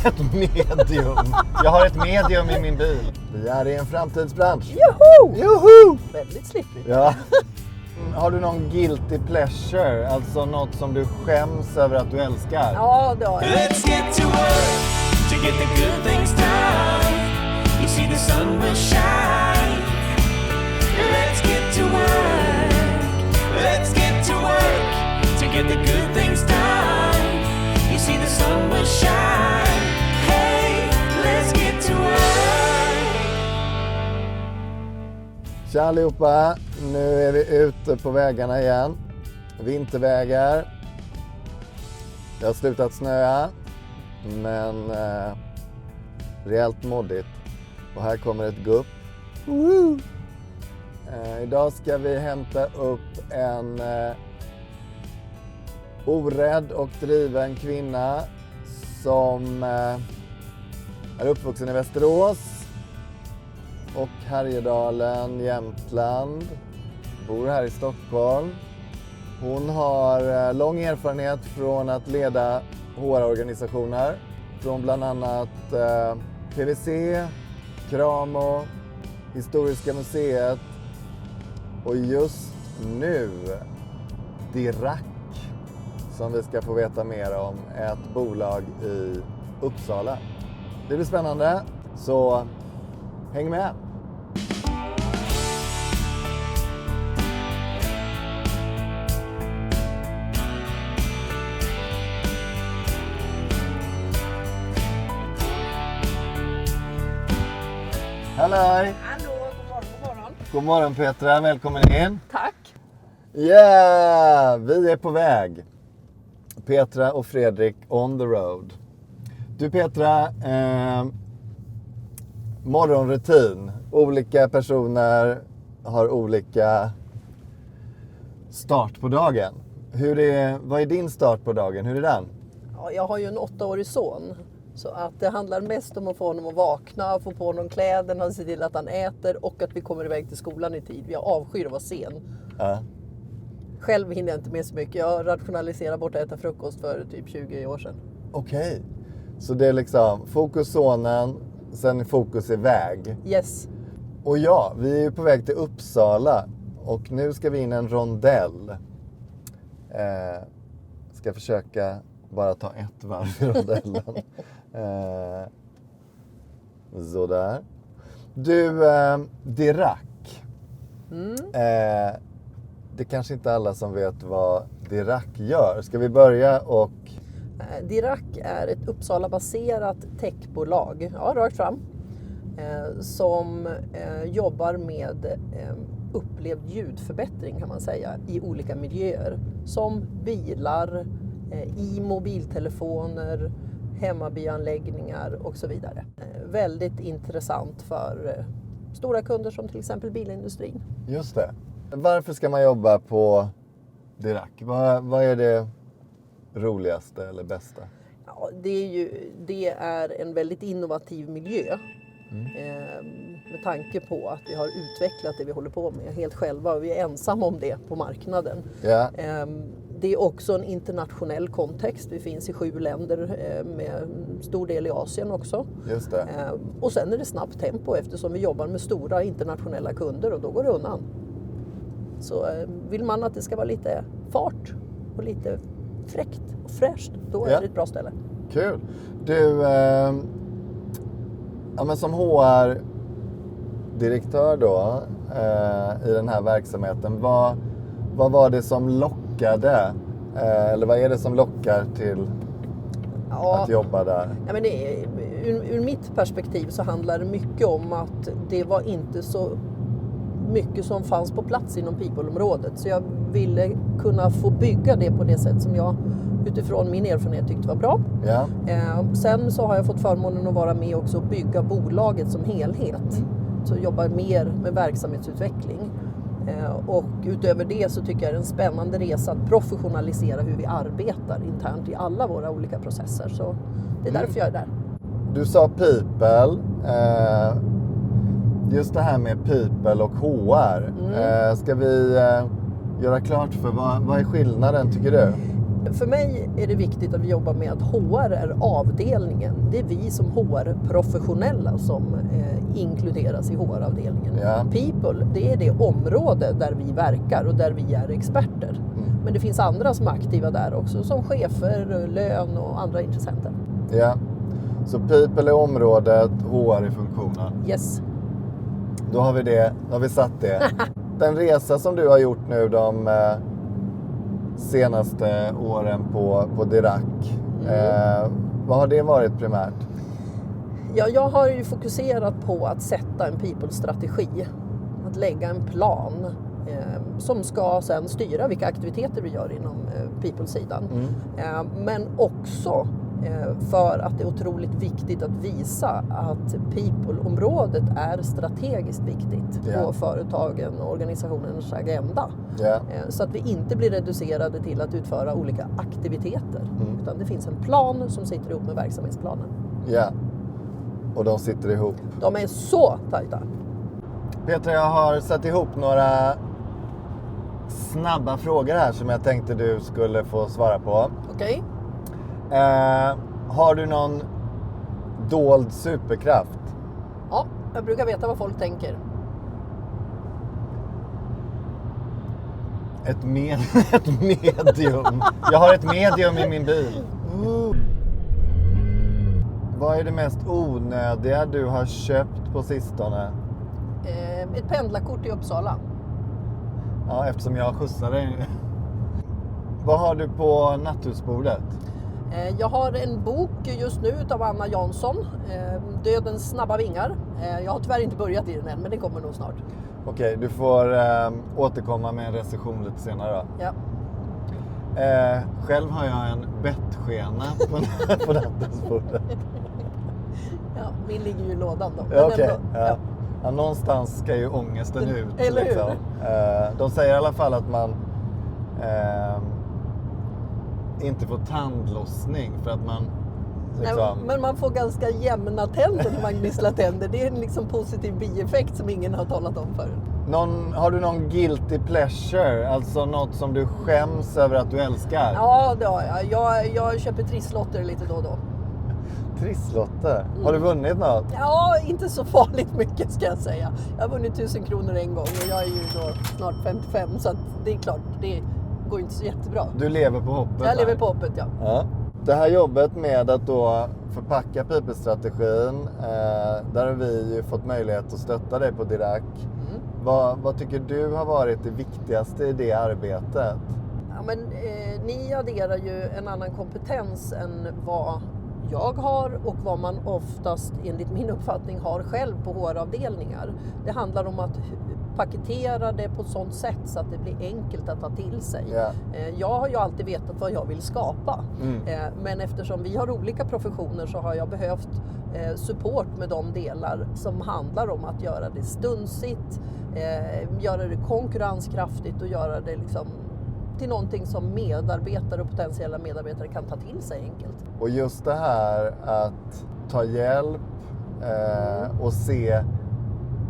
ett medium. Jag har ett medium i min bil. Vi är i en framtidsbransch. Joho! Väldigt slippigt. Ja. Har du någon guilty pleasure? Alltså något som du skäms över att du älskar? Ja, det har jag. Let's get to work to get the good things done. You see the sun will shine. Let's get to work. Let's get to work to get the good things done. You see the sun will shine. Hey, let's get to work. Tja allihopa, nu är vi ute på vägarna igen. Vintervägar. Det har slutat snöa, men rejält moddigt. Och här kommer ett gupp. Idag ska vi hämta upp en orädd och driven kvinna som är uppvuxen i Västerås och Härjedalen, Jämtland. Bor här i Stockholm. Hon har lång erfarenhet från att leda HR-organisationer. Från bland annat PVC, Kramo, Historiska museet och just nu Dirac, som vi ska få veta mer om, ett bolag i Uppsala. Det blir spännande, så häng med! Hallå! Hallå, god morgon. God morgon Petra, välkommen in. Tack. Yeah! Vi är på väg. Petra och Fredrik on the road. Du Petra, morgonrutin. Olika personer har olika start på dagen. Vad är din start på dagen? Hur är den? Ja, jag har ju en 8-årig son. Så att det handlar mest om att få honom att vakna, få på honom kläderna, se till att han äter och att vi kommer iväg till skolan i tid. Jag avskyr att vara sen. Ja. Själv hinner jag inte med så mycket. Jag rationaliserar bort att äta frukost för typ 20 år sedan. Okej. Så det är liksom fokus sonen, sen fokus iväg. Yes. Och ja, vi är ju på väg till Uppsala och nu ska vi in en rondell. Ska försöka bara ta ett varv i rondellen. Sådär. Du, Dirac. Det kanske inte alla som vet vad Dirac gör. Ska vi börja och... Dirac är ett Uppsala-baserat techbolag, ja, rakt fram, som jobbar med upplevd ljudförbättring kan man säga i olika miljöer. Som bilar, i mobiltelefoner, hemmabianläggningar och så vidare. Väldigt intressant för stora kunder som till exempel bilindustrin. Just det. Varför ska man jobba på Dirac? Vad är det roligaste eller bästa? Ja, det är en väldigt innovativ miljö. Med tanke på att vi har utvecklat det vi håller på med helt själva och vi är ensamma om det på marknaden. Ja. Det är också en internationell kontext. Vi finns i 7 länder med stor del i Asien också. Just det. Och sen är det snabbt tempo eftersom vi jobbar med stora internationella kunder och då går det undan. Så vill man att det ska vara lite fart och lite fräckt och fräscht, då är det ett bra ställe. Kul. Du, men som HR-direktör då i den här verksamheten, vad var det som lockade, eller vad är det som lockar till att jobba där? Ja, men ur mitt perspektiv så handlar det mycket om att det var inte så mycket som fanns på plats inom people-området. Så jag ville kunna få bygga det på det sätt som jag utifrån min erfarenhet tyckte var bra. Ja. Sen så har jag fått förmånen att vara med också och bygga bolaget som helhet. Så jobbar mer med verksamhetsutveckling. Och utöver det så tycker jag det är en spännande resa att professionalisera hur vi arbetar internt i alla våra olika processer. Så det är därför jag är där. Du sa people. Just det här med people och HR. Ska vi göra klart för vad är skillnaden tycker du? För mig är det viktigt att vi jobbar med att HR är avdelningen. Det är vi som HR-professionella som inkluderas i HR-avdelningen. Ja. People, det är det område där vi verkar och där vi är experter. Men det finns andra som är aktiva där också, som chefer, lön och andra intressenter. Ja. Så people är området, HR är funktionen. Yes. Då har vi det, då har vi satt det. Den resa som du har gjort nu de senaste åren på Dirac, vad har det varit primärt? Ja, jag har ju fokuserat på att sätta en people-strategi. Att lägga en plan som ska sedan styra vilka aktiviteter vi gör inom people-sidan. Men också för att det är otroligt viktigt att visa att people-området är strategiskt viktigt på företagen och organisationens agenda. Så att vi inte blir reducerade till att utföra olika aktiviteter. Utan det finns en plan som sitter ihop med verksamhetsplanen. Ja, och de sitter ihop. De är så tajta. Petra, jag har satt ihop några snabba frågor här som jag tänkte du skulle få svara på. Okej. Har du någon dold superkraft? Ja, jag brukar veta vad folk tänker. Ett medium. Jag har ett medium i min bil. Vad är det mest onödiga du har köpt på sistone? Ett pendlarkort i Uppsala. Ja, eftersom jag skjutsar dig. Vad har du på nattduksbordet? Jag har en bok just nu av Anna Jansson, Dödens snabba vingar. Jag har tyvärr inte börjat i den än, men det kommer nog snart. Okej, du får återkomma med en recension lite senare då. Ja. Själv har jag en bettskena på nattduksbordet. Ja, min ligger ju i lådan då. Ja, okej. Ändå, Ja. Ja, någonstans ska ju ångesten ut. Eller hur? Liksom. De säger i alla fall att man inte får tandlossning för att man liksom... Nej, men man får ganska jämna tänder när man gnisslar tänder. Det är en liksom positiv bieffekt som ingen har talat om förut. Har du någon guilty pleasure? Alltså något som du skäms över att du älskar? Ja, det har jag. Jag köper trisslotter lite då och då. Trisslotter? Har du vunnit något? Ja, inte så farligt mycket ska jag säga. Jag har vunnit 1000 kronor en gång och jag är ju då snart 55, så att det är klart, det går inte så jättebra. Du lever på hoppet? Jag lever på hoppet, ja. Ja. Det här jobbet med att då förpacka people-strategin, där har vi ju fått möjlighet att stötta dig på Dirac. Vad tycker du har varit det viktigaste i det arbetet? Ja, men ni adderar ju en annan kompetens än vad jag har och vad man oftast enligt min uppfattning har själv på HR-avdelningar. Det handlar om att paketera det på ett sånt sätt så att det blir enkelt att ta till sig. Jag har ju alltid vetat vad jag vill skapa. Men eftersom vi har olika professioner så har jag behövt support med de delar som handlar om att göra det stunsigt, göra det konkurrenskraftigt och göra det liksom till någonting som medarbetare och potentiella medarbetare kan ta till sig enkelt. Och just det här att ta hjälp och se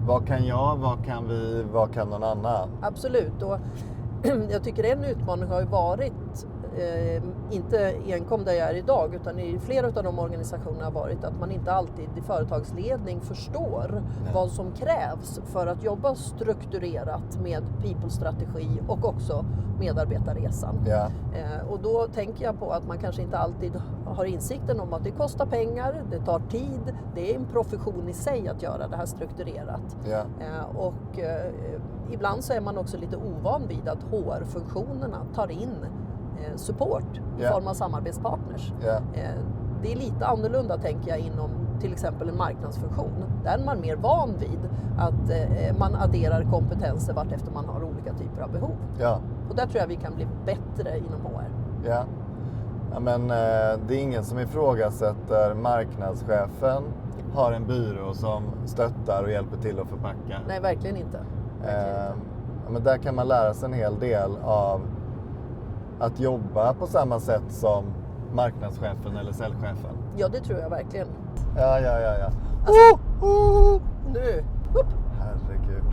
vad kan jag, vad kan vi, vad kan någon annan? Absolut, och jag tycker en utmaning har ju varit, inte enkom där jag är idag, utan i flera av de organisationerna har varit att man inte alltid i företagsledning förstår vad som krävs för att jobba strukturerat med people-strategi och också medarbetarresan. Och då tänker jag på att man kanske inte alltid har insikten om att det kostar pengar, det tar tid, det är en profession i sig att göra det här strukturerat. Och ibland så är man också lite ovan vid att HR-funktionerna tar in support i form av samarbetspartners. Det är lite annorlunda tänker jag inom till exempel en marknadsfunktion. Där är man mer van vid att man adderar kompetenser vart efter man har olika typer av behov. Och där tror jag vi kan bli bättre inom HR. Ja, men det är ingen som ifrågasätter marknadschefen har en byrå som stöttar och hjälper till att förpacka. Nej, verkligen inte. Men där kan man lära sig en hel del av att jobba på samma sätt som marknadschefen eller säljchefen. Ja, det tror jag verkligen. Ja. Alltså, nu! Herregud.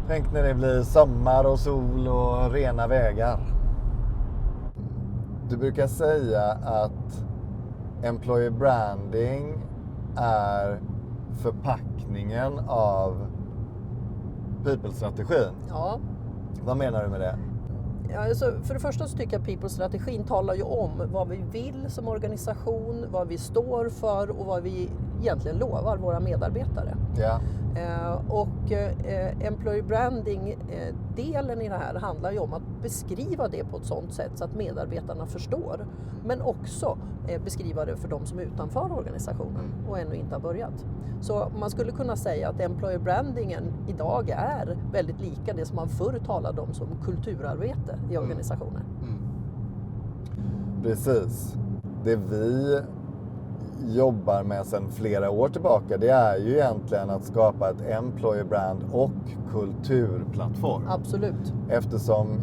Tänk när det blir sommar och sol och rena vägar. Du brukar säga att employer branding är förpackningen av people-strategin. Ja. Vad menar du med det? Ja, alltså, för det första så tycker jag att people-strategin talar ju om vad vi vill som organisation, vad vi står för och vad vi egentligen lovar våra medarbetare. Ja. Employer branding-delen i det här handlar ju om att beskriva det på ett sådant sätt så att medarbetarna förstår. Men också beskriva det för de som är utanför organisationen och ännu inte har börjat. Så man skulle kunna säga att employer brandingen idag är väldigt lika det som man förr talade om som kulturarbete i organisationen. Precis. Det vi jobbar med sedan flera år tillbaka, det är ju egentligen att skapa ett employer brand och kulturplattform. Absolut. Eftersom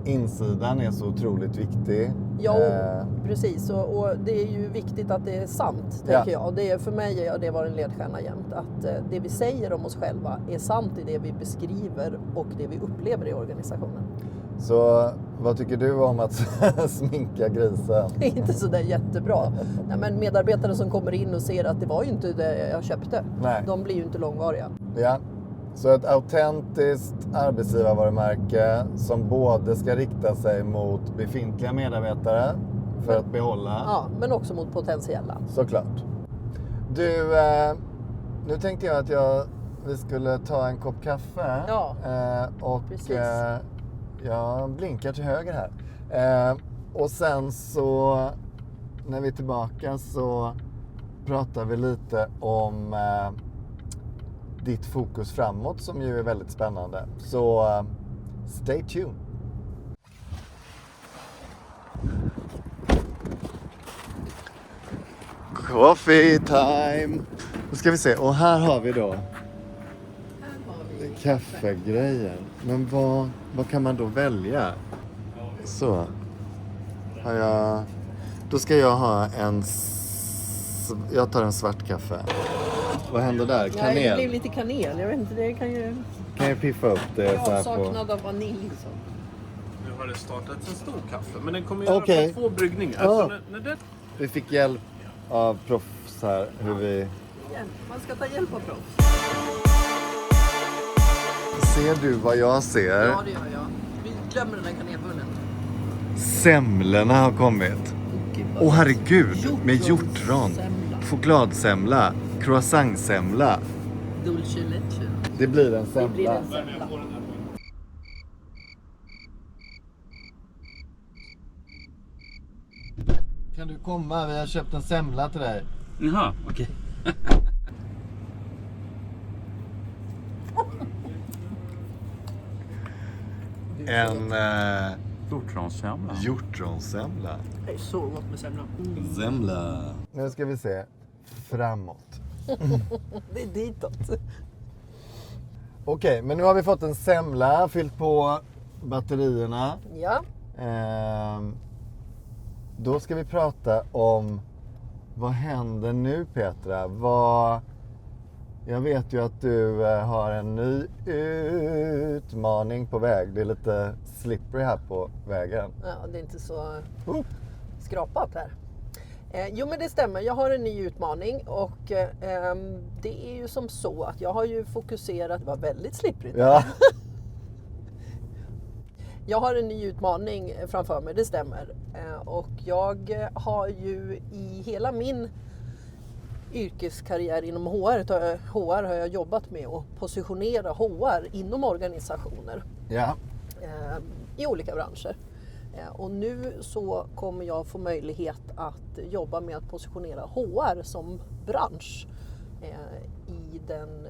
insidan är så otroligt viktig. Ja, precis. Och det är ju viktigt att det är sant, tänker jag. Det är, för mig har det varit en ledstjärna jämt. Att det vi säger om oss själva är sant i det vi beskriver och det vi upplever i organisationen. Så vad tycker du om att sminka grisen? Det är inte så där jättebra. Nej, men medarbetare som kommer in och ser att det var ju inte det jag köpte. Nej. De blir ju inte långvariga. Ja. Så ett autentiskt arbetsgivarvarumärke som både ska rikta sig mot befintliga medarbetare för att behålla. Ja, men också mot potentiella. Såklart. Du, nu tänkte jag att vi skulle ta en kopp kaffe. Ja, och precis. Jag blinkar till höger här. Och sen så när vi är tillbaka så pratar vi lite om ditt fokus framåt som ju är väldigt spännande. Så stay tuned. Coffee time! Då ska vi se. Och här har vi då kaffegrejer. Men vad kan man då välja? Så. Har jag... Då ska jag ha jag tar en svart kaffe. Vad händer där? Kanel? Nej, det blir lite kanel. Jag vet inte, det kan ju... Kan jag piffa upp det så här på... Avsaknad av vanilj. Så. Nu har det startats en stor kaffe, men den kommer göra Okej. på 2 bryggningar. Ja. Så när det... Vi fick hjälp av proffs här. Hur vi... Man ska ta hjälp av proffs. Ser du vad jag ser? Ja, det gör jag. Vi glömmer den där kanelbullen. Semlorna har kommit. Åh herregud, med hjortron. Semla. Chokladsemla. Croissantsemla. Dulce leche. Det blir en Det semla. blir en semla. Kan du komma? Vi har köpt en semla till dig. Jaha, okej. En Hjortronsemla. hjortronsemla. Det är så gott med semla. Semla. Nu ska vi se. Framåt. Det är ditåt. Okej, men nu har vi fått en semla. Fyllt på batterierna. Ja. Då ska vi prata om vad händer nu, Petra? Jag vet ju att du har en ny utmaning på väg. Det är lite slippery här på vägen. Ja, det är inte så skrapat här. Jo, men det stämmer. Jag har en ny utmaning och det är ju som så att jag har ju fokuserat, det var väldigt slipprigt. Ja. Jag har en ny utmaning framför mig, det stämmer. Och jag har ju i hela min yrkeskarriär inom HR har jag jobbat med att positionera HR inom organisationer Ja. i olika branscher. Och nu så kommer jag få möjlighet att jobba med att positionera HR som bransch i den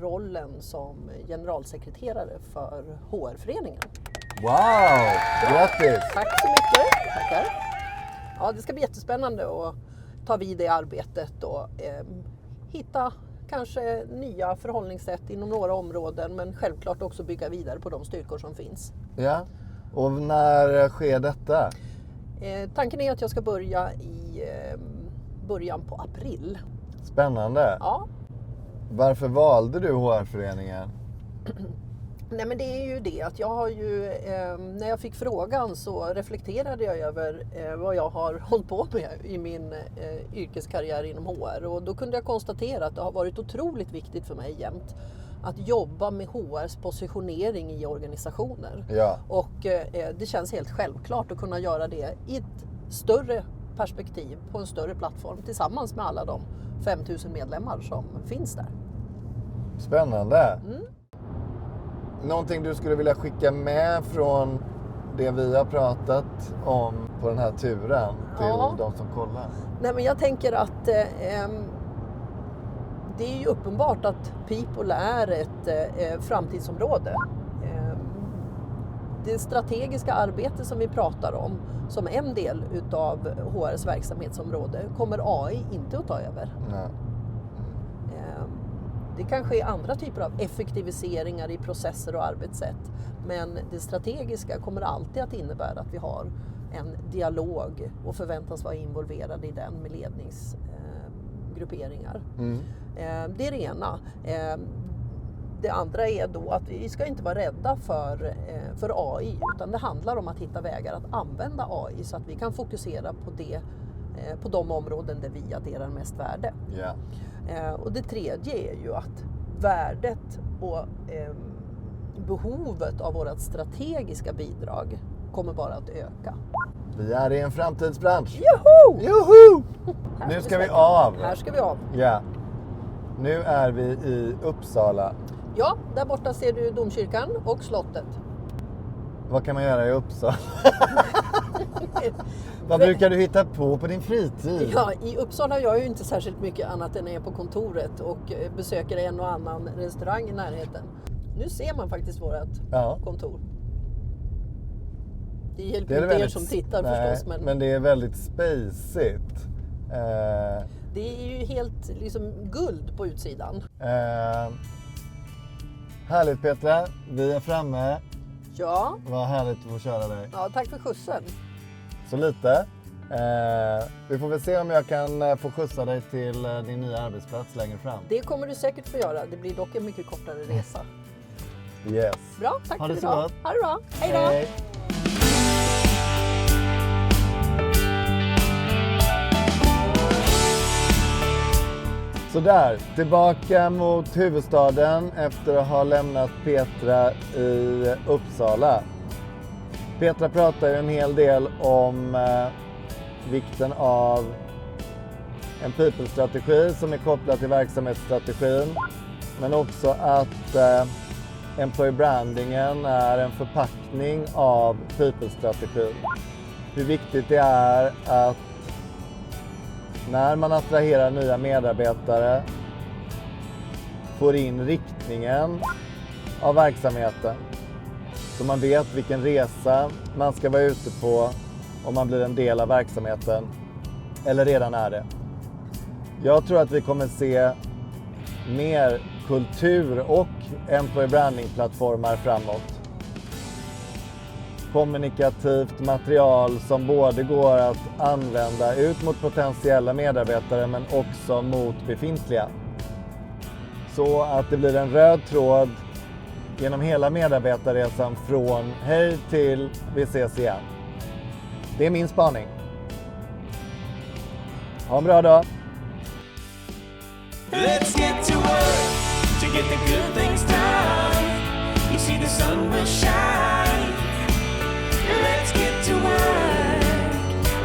rollen som generalsekreterare för HR-föreningen. Wow! Grattis! Tack så mycket. Tackar. Ja, det ska bli jättespännande att ta vid det arbetet och hitta kanske nya förhållningssätt inom några områden, men självklart också bygga vidare på de styrkor som finns. Ja. Och när sker detta? Tanken är att jag ska börja i början på april. Spännande. Ja. Varför valde du HR-föreningen? Nej, men det är ju det att jag har ju, när jag fick frågan så reflekterade jag över vad jag har hållit på med i min yrkeskarriär inom HR. Och då kunde jag konstatera att det har varit otroligt viktigt för mig jämt att jobba med HRs positionering i organisationer. Ja. Och det känns helt självklart att kunna göra det i ett större perspektiv på en större plattform tillsammans med alla de 5000 medlemmar som finns där. Spännande. Någonting du skulle vilja skicka med från det vi har pratat om på den här turen till de som kollar? Nej, men jag tänker att det är ju uppenbart att people är ett framtidsområde. Det strategiska arbete som vi pratar om som en del utav HRs verksamhetsområde kommer AI inte att ta över. Nej. Det kan ske andra typer av effektiviseringar i processer och arbetssätt. Men det strategiska kommer alltid att innebära att vi har en dialog och förväntas vara involverade i den med ledningsgrupperingar. Det är det ena. Det andra är då att vi ska inte vara rädda för AI, utan det handlar om att hitta vägar att använda AI så att vi kan fokusera på de områden där vi adderar mest värde. Ja. Och det tredje är ju att värdet och behovet av vårt strategiska bidrag kommer bara att öka. Vi är i en framtidsbransch. Joho! Joho! Nu ska vi av. Här ska vi av. Ja. Nu är vi i Uppsala. Ja, där borta ser du domkyrkan och slottet. Vad kan man göra i Uppsala? Vad brukar du hitta på din fritid? Ja, i Uppsala gör jag ju inte särskilt mycket annat än att jag är på kontoret och besöker en och annan restaurang i närheten. Nu ser man faktiskt vårt kontor. Det hjälper inte er som tittar förstås. Men det är väldigt spacigt. Det är ju helt liksom guld på utsidan. Härligt Petra, vi är framme. Ja. Vad härligt att få köra dig. Ja, tack för skjutsen. Så lite. Vi får väl se om jag kan få skjutsa dig till din nya arbetsplats längre fram. Det kommer du säkert få göra. Det blir dock en mycket kortare resa. Yes. Bra, tack ha för det idag. Så gott. Ha det bra. Hej då. Hej. Sådär, tillbaka mot huvudstaden efter att ha lämnat Petra i Uppsala. Petra pratar ju en hel del om vikten av en people-strategi som är kopplad till verksamhetsstrategin. Men också att employee brandingen är en förpackning av people-strategin. Hur viktigt det är att när man attraherar nya medarbetare får in riktningen av verksamheten. Så man vet vilken resa man ska vara ute på om man blir en del av verksamheten eller redan är det. Jag tror att vi kommer se mer kultur och employee branding-plattformar framåt. Kommunikativt material som både går att använda ut mot potentiella medarbetare men också mot befintliga. Så att det blir en röd tråd genom hela medarbetarresan från hej till vi ses igen. Det är min spaning. Ha en bra dag! Let's get to work to get the good things done. You see the sun will shine. Let's get to work.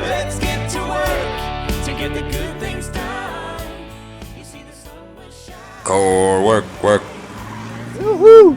Let's get to work to get the good things done. You see the sun will shine. Core work. Woohoo!